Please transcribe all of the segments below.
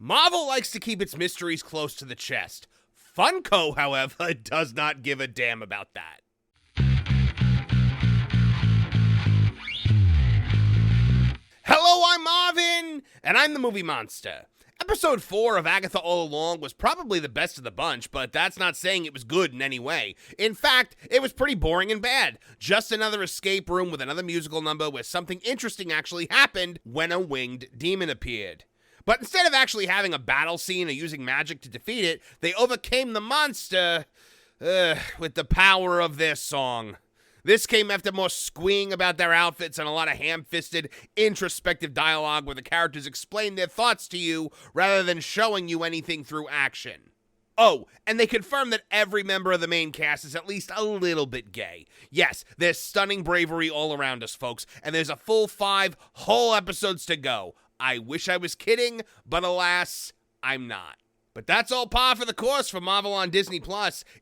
Marvel likes to keep its mysteries close to the chest. Funko, however, does not give a damn about that. Hello, I'm Marvin, and I'm the Movie Monster. Episode 4 of Agatha All Along was probably the best of the bunch, but that's not saying it was good in any way. In fact, it was pretty boring and bad. Just another escape room with another musical number where something interesting actually happened when a winged demon appeared. But instead of actually having a battle scene or using magic to defeat it, they overcame the monster with the power of their song. This came after more squeeing about their outfits and a lot of ham-fisted, introspective dialogue where the characters explain their thoughts to you rather than showing you anything through action. Oh, and they confirm that every member of the main cast is at least a little bit gay. Yes, there's stunning bravery all around us, folks, and there's a full 5 whole episodes to go. I wish I was kidding, but alas, I'm not. But that's all par for the course for Marvel on Disney+.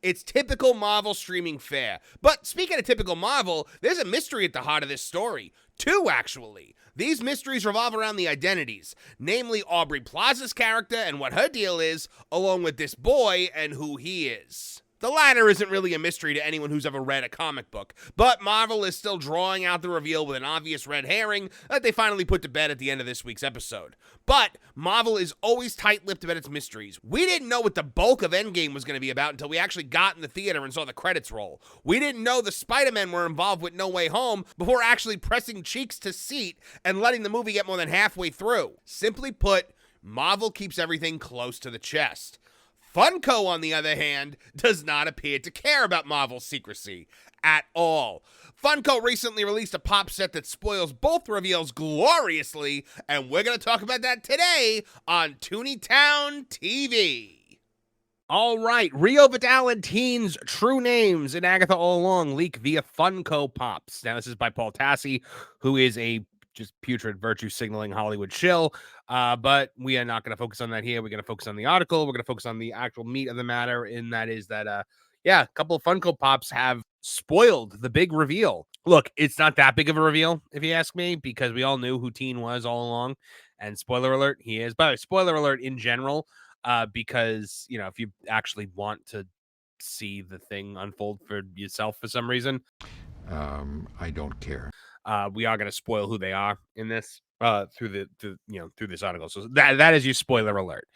It's typical Marvel streaming fare. But speaking of typical Marvel, there's a mystery at the heart of this story. 2, actually. These mysteries revolve around the identities, namely Aubrey Plaza's character and what her deal is, along with this boy and who he is. The latter isn't really a mystery to anyone who's ever read a comic book, but Marvel is still drawing out the reveal with an obvious red herring that they finally put to bed at the end of this week's episode. But Marvel is always tight-lipped about its mysteries. We didn't know what the bulk of Endgame was going to be about until we actually got in the theater and saw the credits roll. We didn't know the Spider-Men were involved with No Way Home before actually pressing cheeks to seat and letting the movie get more than halfway through. Simply put, Marvel keeps everything close to the chest. Funko, on the other hand, does not appear to care about Marvel's secrecy at all. Funko recently released a pop set that spoils both reveals gloriously, and we're going to talk about that today on Tooney Town TV. All right, Rio Vidal and Teen's true names in Agatha All Along leak via Funko Pops. Now, this is by Paul Tassi, who is a just putrid virtue signaling Hollywood shill. But we are not going to focus on that here. We're going to focus on the article. We're going to focus on the actual meat of the matter. And that is that, a couple of Funko Pops have spoiled the big reveal. Look, it's not that big of a reveal, if you ask me, because we all knew who Teen was all along. And spoiler alert, he is. But spoiler alert in general, because, if you actually want to see the thing unfold for yourself for some reason, I don't care. We are going to spoil who they are in this through this article. So that is your spoiler alert.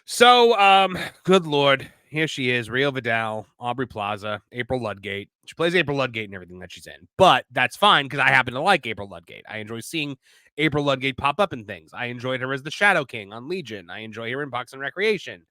So, good Lord, here she is, Rio Vidal, Aubrey Plaza, April Ludgate. She plays April Ludgate in everything that she's in, but that's fine because I happen to like April Ludgate. I enjoy seeing April Ludgate pop up in things. I enjoyed her as the Shadow King on Legion. I enjoy her in Parks and Recreation.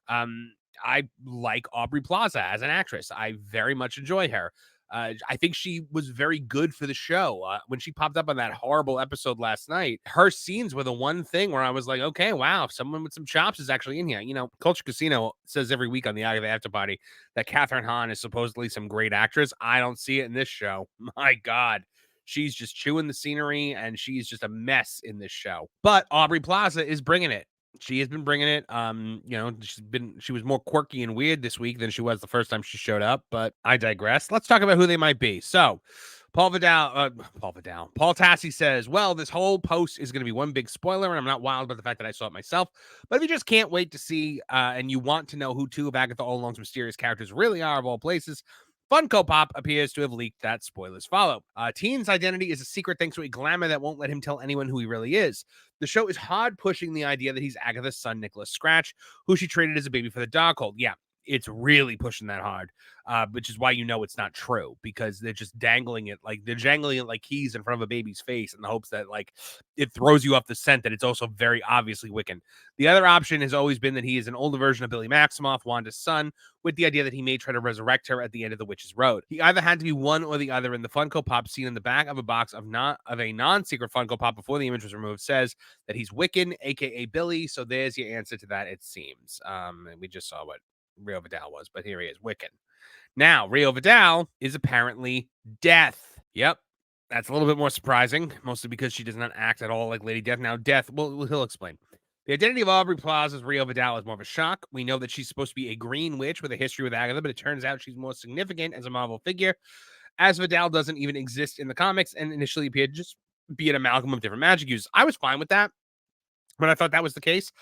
I like Aubrey Plaza as an actress. I very much enjoy her. I think she was very good for the show. When she popped up on that horrible episode last night, her scenes were the one thing where I was like, okay, wow, someone with some chops is actually in here. Culture Casino says every week on the Agatha After Party that Kathryn Hahn is supposedly some great actress. I don't see it in this show. My God. She's just chewing the scenery, and she's just a mess in this show. But Aubrey Plaza is bringing it. She has been bringing it. She was more quirky and weird this week than she was the first time she showed up, but I digress. Let's talk about who they might be. So Paul Tassi says, well, this whole post is going to be one big spoiler, and I'm not wild about the fact that I saw it myself, but if you just can't wait to see, and you want to know who 2 of Agatha All Along's mysterious characters really are of all places, Funko Pop appears to have leaked that spoilers follow. Teen's identity is a secret thanks to a glamour that won't let him tell anyone who he really is. The show is hard pushing the idea that he's Agatha's son, Nicholas Scratch, who she traded as a baby for the Darkhold. Yeah, it's really pushing that hard, which is why it's not true, because they're just dangling it like keys in front of a baby's face in the hopes that it throws you off the scent that it's also very obviously Wiccan. The other option has always been that he is an older version of Billy Maximoff, Wanda's son, with the idea that he may try to resurrect her at the end of The Witch's Road. He either had to be one or the other, and the Funko Pop seen in the back of a box of a non-secret Funko Pop before the image was removed says that he's Wiccan, aka Billy. So there's your answer to that, it seems. And we just saw what Rio Vidal was, but here he is, Wiccan. Now, Rio Vidal is apparently Death. Yep, that's a little bit more surprising, mostly because she does not act at all like Lady Death. Now, Death, well, he'll explain. The identity of Aubrey Plaza's Rio Vidal is more of a shock. We know that she's supposed to be a green witch with a history with Agatha, but it turns out she's more significant as a Marvel figure, as Vidal doesn't even exist in the comics and initially appeared to just be an amalgam of different magic uses. I was fine with that, but I thought that was the case.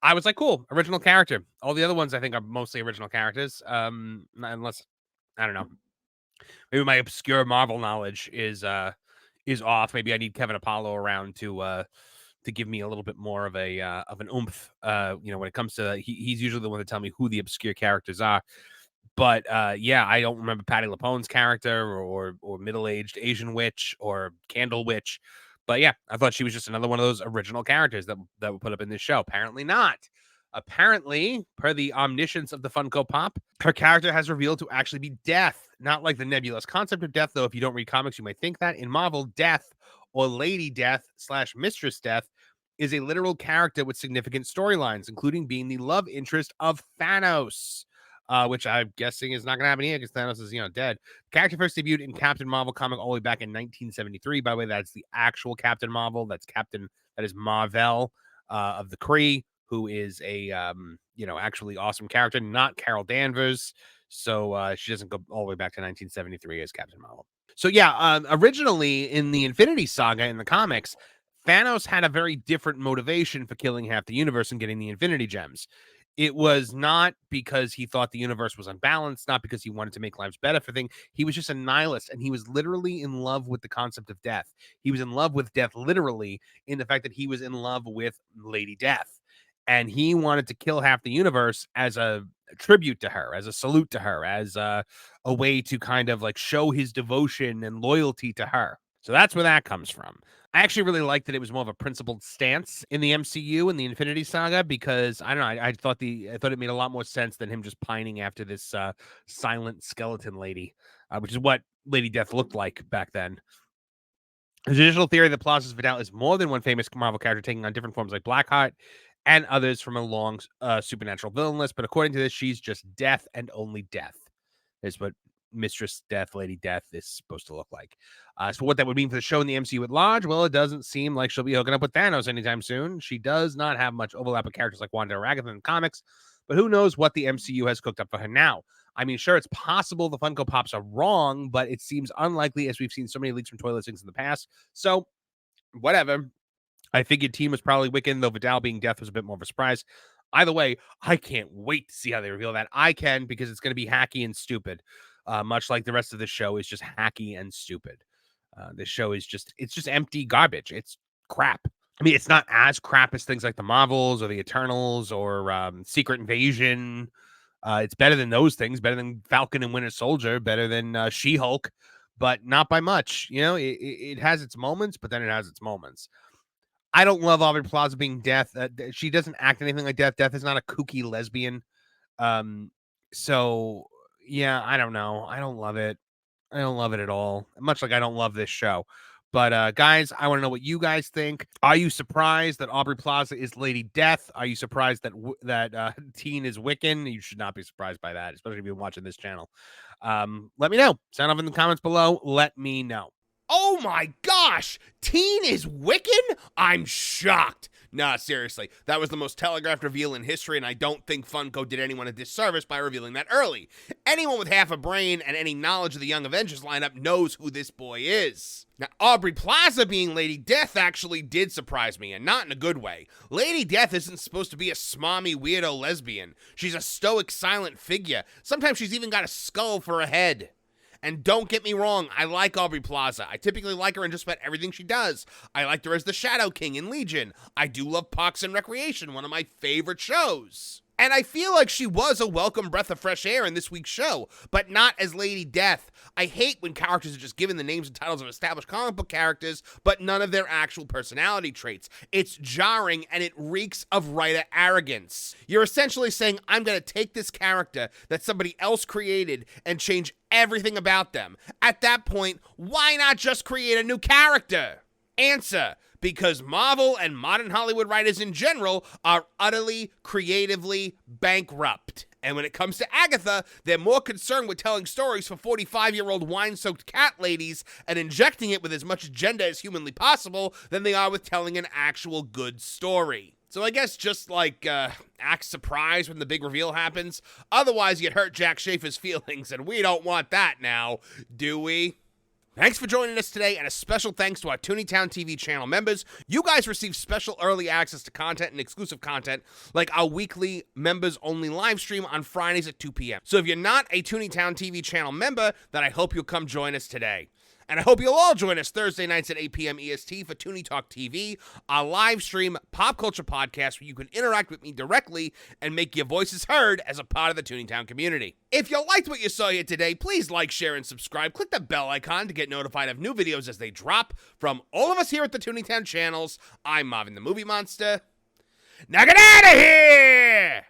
I was like, cool, original character. All the other ones I think are mostly original characters. Unless I don't know, maybe my obscure Marvel knowledge is off. Maybe I need Kevin Apollo around to give me a little bit more of an oomph. When it comes to he's usually the one to tell me who the obscure characters are. But yeah, I don't remember Patty LaPone's character or middle-aged Asian witch or Candle Witch. But yeah, I thought she was just another one of those original characters that were put up in this show. Apparently not. Apparently, per the omniscience of the Funko Pop, her character has revealed to actually be Death. Not like the nebulous concept of death, though. If you don't read comics, you might think that. In Marvel, Death or Lady Death / Mistress Death is a literal character with significant storylines, including being the love interest of Thanos. Which I'm guessing is not going to happen here because Thanos is, dead. The character first debuted in Captain Marvel comic all the way back in 1973. By the way, that's the actual Captain Marvel. That is Marvel of the Kree, who is a, actually awesome character, not Carol Danvers. So she doesn't go all the way back to 1973 as Captain Marvel. So yeah, originally in the Infinity Saga in the comics, Thanos had a very different motivation for killing half the universe and getting the Infinity Gems. It was not because he thought the universe was unbalanced, not because he wanted to make lives better for things. He was just a nihilist, and he was literally in love with the concept of death. He was in love with death literally in the fact that he was in love with Lady Death. And he wanted to kill half the universe as a tribute to her, as a salute to her, as a way to kind of like show his devotion and loyalty to her. So that's where that comes from. I actually really liked that it was more of a principled stance in the MCU and the Infinity Saga because I don't know, I thought it made a lot more sense than him just pining after this silent skeleton lady, which is what Lady Death looked like back then. The traditional theory that Plaza's Vidal is more than one famous Marvel character taking on different forms like Blackheart and others from a long supernatural villain list, but according to this, she's just Death and only Death is what Mistress Death, Lady Death is supposed to look like. So what that would mean for the show in the MCU at large, well, it doesn't seem like she'll be hooking up with Thanos anytime soon. She does not have much overlap with characters like Wanda or Agatha in the comics, but who knows what the MCU has cooked up for her now. I mean, sure, it's possible the Funko Pops are wrong, but it seems unlikely as we've seen so many leaks from toilet things in the past. So, whatever. I figured Team was probably Wiccan, though Vidal being Death was a bit more of a surprise. Either way, I can't wait to see how they reveal that. I can, because it's going to be hacky and stupid, much like the rest of the show is just hacky and stupid. This show is just empty garbage. It's crap. I mean, it's not as crap as things like the Marvels or the Eternals or Secret Invasion. It's better than those things, better than Falcon and Winter Soldier, better than She-Hulk, but not by much. It has its moments, but then it has its moments. I don't love Aubrey Plaza being Death. She doesn't act anything like Death. Death is not a kooky lesbian. So, yeah, I don't know. I don't love it. I don't love it at all. Much like I don't love this show. But, guys, I want to know what you guys think. Are you surprised that Aubrey Plaza is Lady Death? Are you surprised that Teen is Wiccan? You should not be surprised by that, especially if you're watching this channel. Let me know. Sound off in the comments below. Let me know. Oh my gosh! Teen is Wiccan? I'm shocked. Nah, seriously. That was the most telegraphed reveal in history, and I don't think Funko did anyone a disservice by revealing that early. Anyone with half a brain and any knowledge of the Young Avengers lineup knows who this boy is. Now, Aubrey Plaza being Lady Death actually did surprise me, and not in a good way. Lady Death isn't supposed to be a smarmy weirdo lesbian. She's a stoic, silent figure. Sometimes she's even got a skull for a head. And don't get me wrong, I like Aubrey Plaza. I typically like her in just about everything she does. I liked her as the Shadow King in Legion. I do love Parks and Recreation, one of my favorite shows. And I feel like she was a welcome breath of fresh air in this week's show, but not as Lady Death. I hate when characters are just given the names and titles of established comic book characters, but none of their actual personality traits. It's jarring, and it reeks of writer arrogance. You're essentially saying, I'm going to take this character that somebody else created and change everything about them. At that point, why not just create a new character? Answer: because Marvel and modern Hollywood writers in general are utterly, creatively bankrupt. And when it comes to Agatha, they're more concerned with telling stories for 45-year-old wine-soaked cat ladies and injecting it with as much gender as humanly possible than they are with telling an actual good story. So I guess just act surprised when the big reveal happens. Otherwise, you'd hurt Jack Schaefer's feelings, and we don't want that now, do we? Thanks for joining us today, and a special thanks to our Tooneytown TV channel members. You guys receive special early access to content and exclusive content, like our weekly members-only live stream on Fridays at 2 p.m. So if you're not a Tooneytown TV channel member, then I hope you'll come join us today. And I hope you'll all join us Thursday nights at 8 p.m. EST for Tooney Talk TV, our live stream pop culture podcast where you can interact with me directly and make your voices heard as a part of the Tooneytown community. If you liked what you saw here today, please like, share, and subscribe. Click the bell icon to get notified of new videos as they drop. From all of us here at the Tooneytown channels, I'm Marvin the Movie Monster. Now get out of here!